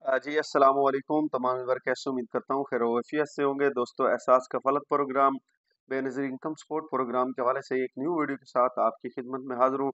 जी अस्सलाम वालेकुम तमाम व्यूअर कैसे उम्मीद करता हूँ खैर वफ़ियत से होंगे। दोस्तों Ehsaas Kafalat program Benazir income support programme के हवाले से एक न्यू वीडियो के साथ आपकी खिदमत में हाज़िर हूँ।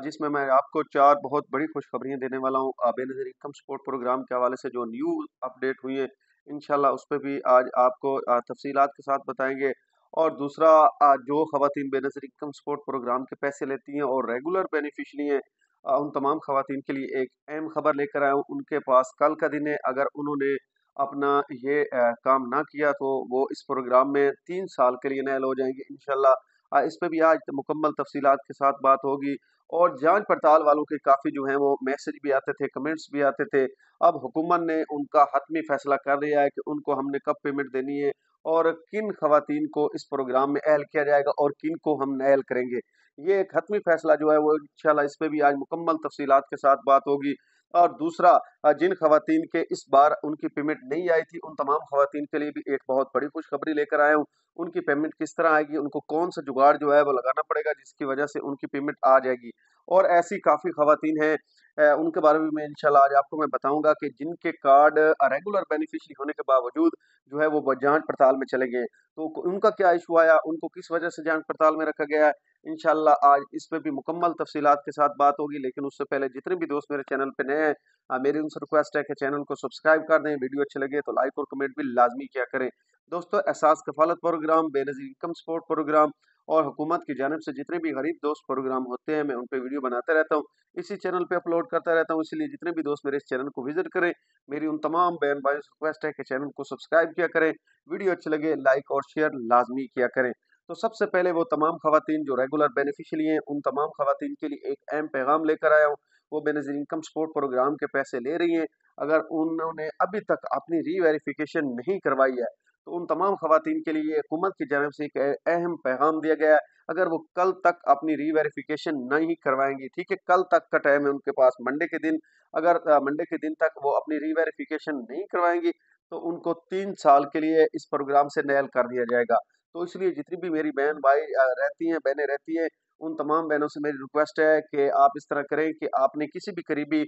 जिसमें मैं आपको 4 बहुत बड़ी खुशखबरियाँ देने वाला हूँ। बेनज़ीर इनकम सपोर्ट प्रोग्राम के हवाले से जो न्यू अपडेट हुई है, इंशाल्लाह उस पे भी आज आपको तफ़सीलात के साथ बताएँगे। और दूसरा, जो ख़वातीन बेनज़ीर इनकम सपोर्ट प्रोग्राम के पैसे लेती हैं और रेगुलर बेनिफिशियरी हैं, उन तमाम ख़वातीन के लिए एक अहम ख़बर लेकर आया हूँ। उनके पास कल का दिन है, अगर उन्होंने अपना ये काम ना किया तो वो इस प्रोग्राम में 3 साल के लिए नाइल हो जाएँगे इंशाल्लाह। इस पे भी आज मुकम्मल तफ़सीलात के साथ बात होगी। और जाँच-पड़ताल वालों के काफ़ी जो हैं वो मैसेज भी आते थे, कमेंट्स भी आते थे। अब हुकूमत ने उनका हतमी फ़ैसला कर लिया है कि उनको हमने कब पेमेंट देनी है और किन ख़वातीन को इस प्रोग्राम में ऐड किया जाएगा और किन को हम नाइल करेंगे। ये एक हतमी फ़ैसला जो है वो इंशाल्लाह इस पे भी आज मुकम्मल तफ़सीलात के साथ बात होगी। और दूसरा, जिन ख़वातीन के इस बार उनकी पेमेंट नहीं आई थी, उन तमाम ख़वातीन के लिए भी एक बहुत बड़ी खुशखबरी लेकर आया हूँ। उनकी पेमेंट किस तरह आएगी, उनको कौन-सा जुगाड़ जो है वो लगाना पड़ेगा जिसकी वजह से उनकी पेमेंट आ जाएगी। और ऐसी काफ़ी ख़वातीन हैं, उनके बारे में मैं इंशाल्लाह आज आपको मैं बताऊँगा कि जिनके कार्ड रेगुलर बेनिफिशियरी होने के बावजूद जो है वो जाँच-पड़ताल में चले गए। तो उनका क्या इश्यू आया, उनको किस वजह से जाँच-पड़ताल में रखा गया है, इंशाल्लाह आज इस पे भी मुकम्मल तफ़सीलात के साथ बात होगी। लेकिन उससे पहले जितने भी दोस्त मेरे चैनल पे नए हैं, मेरी उनसे रिक्वेस्ट है कि चैनल को सब्सक्राइब कर दें, वीडियो अच्छे लगे तो लाइक और कमेंट भी लाज़मी किया करें। दोस्तों Ehsaas Kafalat program, Benazir income support program और हुकूमत की जानिब से जितने भी गरीब दोस्त प्रोग्राम होते हैं, मैं उन पे वीडियो बनाता रहता हूँ। इसी चैनल पे अपलोड करता रहता हूँ, इसलिए जितने भी दोस्त मेरे इस चैनल को विज़िट करें, मेरी उन तमाम बहन भाइयों से रिक्वेस्ट है कि चैनल को सब्सक्राइब किया करें, वीडियो अच्छे लगे लाइक और शेयर लाज़मी किया करें। तो सबसे पहले वो तमाम ख़वातीन जो रेगुलर बेनिफिशियरी हैं, उन तमाम ख़वातीन के लिए एक अहम पैगाम लेकर आया हूँ। वो बेनज़ीर इनकम सपोर्ट प्रोग्राम के पैसे ले रही हैं, अगर उन्होंने अभी तक अपनी री-वेरिफ़िकेशन नहीं करवाई है, तो उन तमाम ख़वातीन के लिए हुकूमत की जानिब से एक अहम पैगाम दिया गया है। अगर वो कल तक अपनी री-वेरिफ़िकेशन नहीं करवाएँगी, ठीक है? कल तक का टाइम है उनके पास, मंडे के दिन। अगर मंडे के दिन तक वो अपनी री-वेरिफ़िकेशन नहीं करवाएँगी, तो उनको 3 साल के लिए इस प्रोग्राम से नाइल कर दिया जाएगा। तो इसलिए जितनी भी मेरी बहन-भाई रहती हैं, बहनें रहती हैं, उन तमाम बहनों से मेरी रिक्वेस्ट है कि आप इस तरह करें कि आपने किसी भी करीबी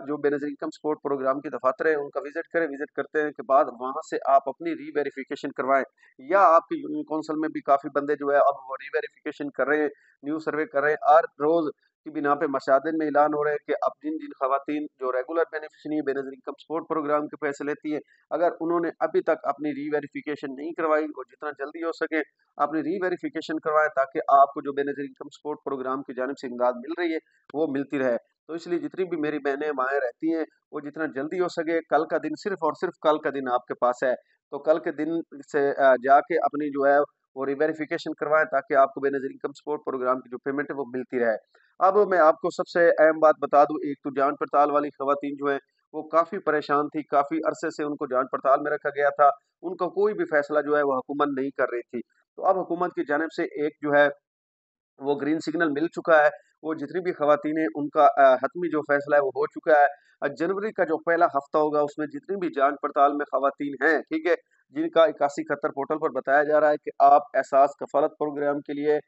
जो बेनज़ीर इनकम सपोर्ट प्रोग्राम के दफ़ातर हैं, उनका विज़िट करें। विज़िट करने के बाद वहाँ से आप अपनी री-वेरिफ़िकेशन करवाएँ, या आपकी यूनियन कौंसल में भी काफ़ी बंदे जो है अब वो री-वेरिफ़िकेशन कर रहे हैं, न्यू सर्वे कर रहे हैं। हर रोज़ की बिना पे मसाजिद में ऐलान हो रहा है कि अब जिन-जिन ख़वातीन जो regular beneficiary Benazir income support programme के पैसे लेती हैं, अगर उन्होंने अभी तक अपनी री-वेरिफ़िकेशन नहीं करवाई, वो जितना जल्दी हो सके अपनी री-वेरिफ़िकेशन करवाएँ, ताकि आपको जो बेनज़ीर इनकम सपोर्ट प्रोग्राम की जानिब से इमदाद मिल रही है, वो मिलती रहे। तो इसलिए जितनी भी मेरी बहनें, माएँ रहती हैं, वो जितना जल्दी हो सके, कल का दिन सिर्फ़ और सिर्फ़ कल का दिन आपके पास है। तो कल के दिन से जाके अपनी जो है वो री-वेरिफ़िकेशन करवाएँ, ताकि आपको बेनज़ीर इनकम सपोर्ट प्रोग्राम की जो पेमेंट है वो मिलती रहे। अब मैं आपको सबसे अहम बात बता दूँ, एक तो जाँच-पड़ताल वाली ख़वातीन जो हैं, वो काफ़ी परेशान थी, काफ़ी अरसे से उनको जाँच-पड़ताल में रखा गया था। उनका कोई भी फ़ैसला जो है वो हुकूमत नहीं कर रही थी। तो अब हुकूमत की जानिब से एक जो है वो ग्रीन सिग्नल मिल चुका है। वो जितनी भी ख़वातीन हैं उनका हतमी जो फ़ैसला है वो हो चुका है। जनवरी का जो पहला हफ़्ता होगा उसमें जितनी भी जाँच-पड़ताल में ख़वातीन हैं, ठीक है? जिनका 8171 पोर्टल पर बताया जा रहा है कि आप एहसास कफ़ालत प्रोग्राम के लिए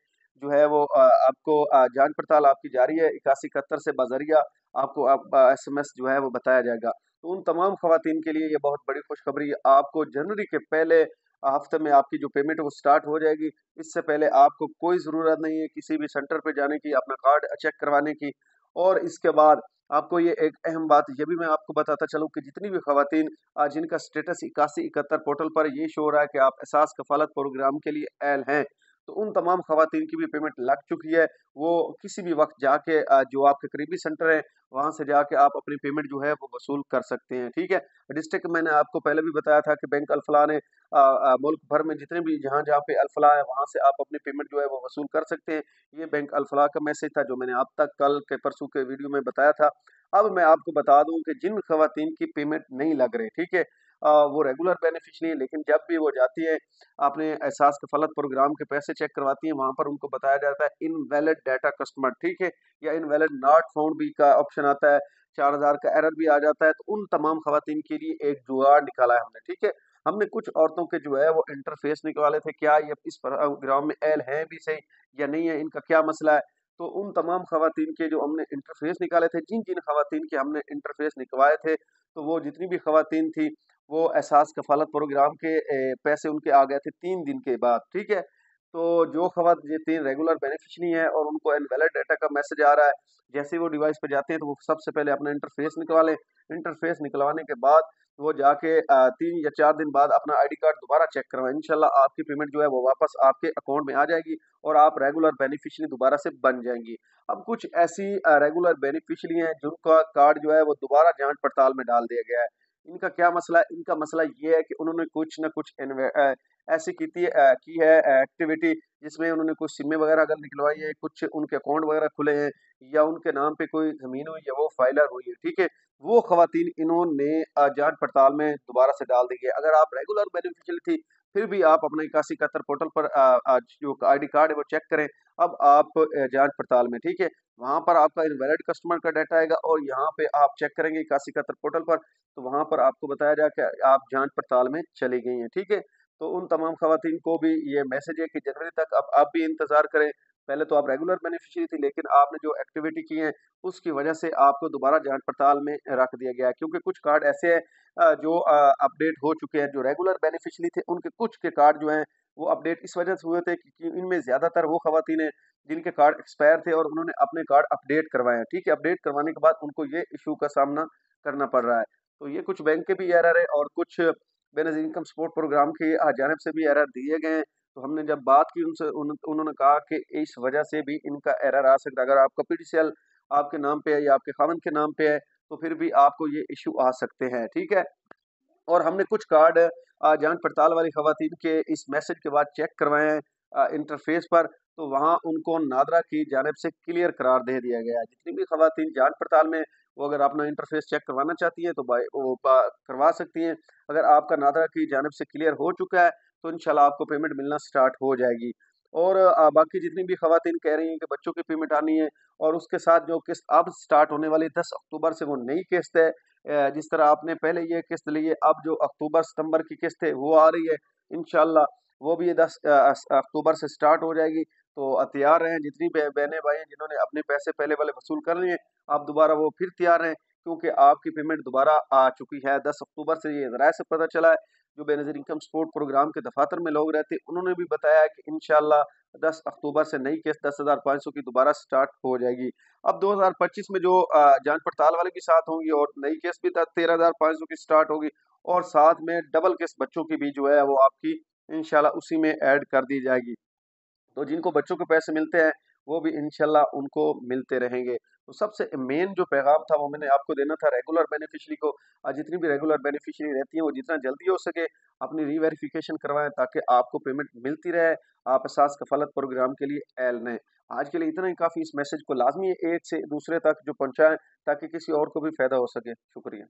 जो है वो आपको जाँच-पड़ताल आपकी जारी है, 8171 से बज़रिया आपको एसएमएस जो है वो बताया जाएगा। तो उन तमाम ख़वातीन के लिए ये बहुत बड़ी खुशखबरी है। आपको जनवरी के पहले हफ़्ते में आपकी जो पेमेंट है वो स्टार्ट हो जाएगी। इससे पहले आपको कोई ज़रूरत नहीं है किसी भी सेंटर पे जाने की, अपना कार्ड चेक करवाने की। और इसके बाद आपको ये एक अहम बात ये भी मैं आपको बताता चलूँ कि जितनी भी ख़वातीन जिनका स्टेटस 8171 पोर्टल पर ये शो हो रहा है कि आप एहसास कफ़ालत प्रोग्राम के लिए ऐल हैं, तो उन तमाम ख़वातीन की भी पेमेंट लग चुकी है। वो किसी भी वक़्त जाके जो आपके करीबी सेंटर है, वहाँ से जाके आप अपनी पेमेंट जो है वो वसूल कर सकते हैं, ठीक है? डिस्ट्रिक्ट मैंने आपको पहले भी बताया था कि बैंक अल-फलाह ने मुल्क भर में जितने भी जहाँ-जहाँ पे अल-फलाह है, वहाँ से आप अपनी पेमेंट जो है वो वसूल कर सकते हैं। ये बैंक अल-फलाह का मैसेज था जो मैंने आप तक कल के परसों के वीडियो में बताया था। अब मैं आपको बता दूँ कि जिन ख़वातीन की पेमेंट नहीं लग रही, ठीक है? वो रेगुलर बेनिफिशियरी है, लेकिन जब भी वो जाती है, अपने एहसास कफ़ालत प्रोग्राम के पैसे चेक करवाती हैं, वहाँ पर उनको बताया जाता है इनवैलिड डाटा कस्टमर, ठीक है? या इनवैलिड नॉट फाउंड भी का ऑप्शन आता है, 4000 का एरर भी आ जाता है। तो उन तमाम ख़वातीन के लिए एक जुगाड़ निकाला है हमने, ठीक है? हमने कुछ औरतों के जो है वो इंटरफ़ेस निकाले थे, क्या ये इस प्रोग्राम में ऐल हैं भी सही या नहीं है, इनका क्या मसला है? तो उन तमाम ख़वातीन के जो हमने इंटरफ़ेस निकाले थे, जिन-जिन ख़वातीन के हमने इंटरफ़ेस निकलवाए थे, तो वो जितनी भी ख़वातीन थी, वो एहसास कफ़ालत प्रोग्राम के पैसे उनके आ गए थे 3 दिन के बाद, ठीक है? तो जो ख़वातीन रेगुलर बेनिफिशियरी हैं और उनको इनवैलिड डाटा का मैसेज आ रहा है, जैसे ही वो डिवाइस पे जाते हैं, तो वो सबसे पहले अपना इंटरफ़ेस निकलवा लें। इंटरफ़ेस निकलवाने के बाद वो जाके 3 या 4 दिन बाद अपना आईडी कार्ड दोबारा चेक करवाएँ। इंशाल्लाह आपकी पेमेंट जो है वो वापस आपके अकाउंट में आ जाएगी और आप रेगुलर बेनिफिशियरी दोबारा से बन जाएँगी। अब कुछ ऐसी रेगुलर बेनिफिशियरी हैं जिनका कार्ड जो है वो दोबारा जाँच पड़ताल में डाल दिया गया है। इनका क्या मसला है? इनका मसला ये है कि उन्होंने कुछ न कुछ ऐसी की है एक्टिविटी जिसमें उन्होंने कुछ सिमें वगैरह अगर निकलवाई है, कुछ उनके अकाउंट वगैरह खुले हैं या उनके नाम पे कोई ज़मीन हुई है, वो फाइलर हुई है, ठीक है? वो ख़वातीन इन्होंने जाँच पड़ताल में दोबारा से डाल दी है। अगर आप रेगुलर बेनिफिशियरी थी, फिर भी आप अपना 8171 पोर्टल पर जो आईडी कार्ड है वो चेक करें। अब आप जाँच पड़ताल में, ठीक है? वहाँ पर आपका इनवैलिड कस्टमर का डाटा आएगा और यहाँ पे आप चेक करेंगे 8171 पोर्टल पर, तो वहाँ पर आपको बताया जाएगा कि आप जाँच पड़ताल में चली गई हैं, ठीक है? तो उन तमाम ख़वातीन को भी ये मैसेज है कि जनवरी तक अब आप भी इंतज़ार करें। पहले तो आप रेगुलर बेनिफिशियरी थी, लेकिन आपने जो एक्टिविटी की है, उसकी वजह से आपको दोबारा जाँच पड़ताल में रख दिया गया है। क्योंकि कुछ कार्ड ऐसे हैं जो अपडेट हो चुके हैं, जो रेगुलर बेनिफिशियरी थे, उनके कुछ के कार्ड जो हैं, वो अपडेट इस वजह से हुए थे क्योंकि इनमें ज़्यादातर वो ख़वातीन हैं, जिनके कार्ड एक्सपायर थे और उन्होंने अपने कार्ड अपडेट करवाए हैं, ठीक है? अपडेट करवाने के बाद उनको ये इश्यू का सामना करना पड़ रहा है। तो ये कुछ बैंक के भी एरर है और कुछ बेनज़ीर इनकम सपोर्ट प्रोग्राम की जानिब से भी एरर दिए गए हैं। तो हमने जब बात की उनसे उन्होंने कहा कि इस वजह से भी इनका एरर आ सकता है। अगर आपका पीडीसीएल आपके नाम पे है या आपके ख़ाविंद के नाम पे है, तो फिर भी आपको ये इश्यू आ सकते हैं, ठीक है? और हमने कुछ कार्ड जाँच पड़ताल वाली ख़वातीन के इस मैसेज के बाद चेक करवाए हैं इंटरफ़ेस पर, तो वहाँ उनको नादरा की जानिब से क्लियर करार दे दिया गया है। जितनी भी ख़वातीन जाँच पड़ताल में वो अगर अपना इंटरफ़ेस चेक करवाना चाहती हैं, तो बाय वो ब करवा सकती हैं। अगर आपका नादरा की जानिब से क्लियर हो चुका है, तो इंशाल्लाह आपको पेमेंट मिलना स्टार्ट हो जाएगी। और बाकी जितनी भी ख़वातीन कह रही हैं कि बच्चों की पेमेंट आनी है और उसके साथ जो किस्त अब स्टार्ट होने वाली 10 अक्टूबर से वो नई किस्त है। जिस तरह आपने पहले ये किस्त ली है, अब जो अक्टूबर-सितंबर की किस्त है, वो आ रही है। इंशाल्लाह वो भी ये 10 अक्टूबर से स्टार्ट हो जाएगी। तो तैयार रहें, जितनी बहनें-भाई हैं, जिन्होंने अपने पैसे पहले वाले वसूल कर लिए हैं, आप दोबारा वो फिर तैयार रहें, क्योंकि आपकी पेमेंट दोबारा आ चुकी है। 10 अक्टूबर से ये ज़राए से पता चला है। जो बेनज़ीर इनकम सपोर्ट प्रोग्राम के दफ़ातर में लोग रहते हैं, उन्होंने भी बताया है कि इंशाल्लाह 10 अक्टूबर से नई किस्त 10,500 की दोबारा स्टार्ट हो जाएगी। अब 2025 में जो जाँच पड़ताल वाले भी साथ होंगी और नई किस्त भी 13,500 की स्टार्ट होगी और साथ में डबल किस्त बच्चों की भी जो है वो आपकी इंशाल्लाह उसी में ऐड कर दी जाएगी। तो जिनको बच्चों के पैसे मिलते हैं, वो भी इंशाल्लाह उनको मिलते रहेंगे। तो सबसे मेन जो पैगाम था वो मैंने आपको देना था रेगुलर बेनिफिशियरी को जितनी भी रेगुलर बेनिफिशियरी रहती हैं वो जितना जल्दी हो सके अपनी री-वेरिफ़िकेशन करवाएँ ताकि आपको पेमेंट मिलती रहे, आप एहसास कफ़ालत प्रोग्राम के लिए एल लें। आज के लिए इतना ही काफ़ी, इस मैसेज को लाज़मी एक से दूसरे तक जो पहुँचाएँ ताकि किसी और को भी फ़ायदा हो सके। शुक्रिया।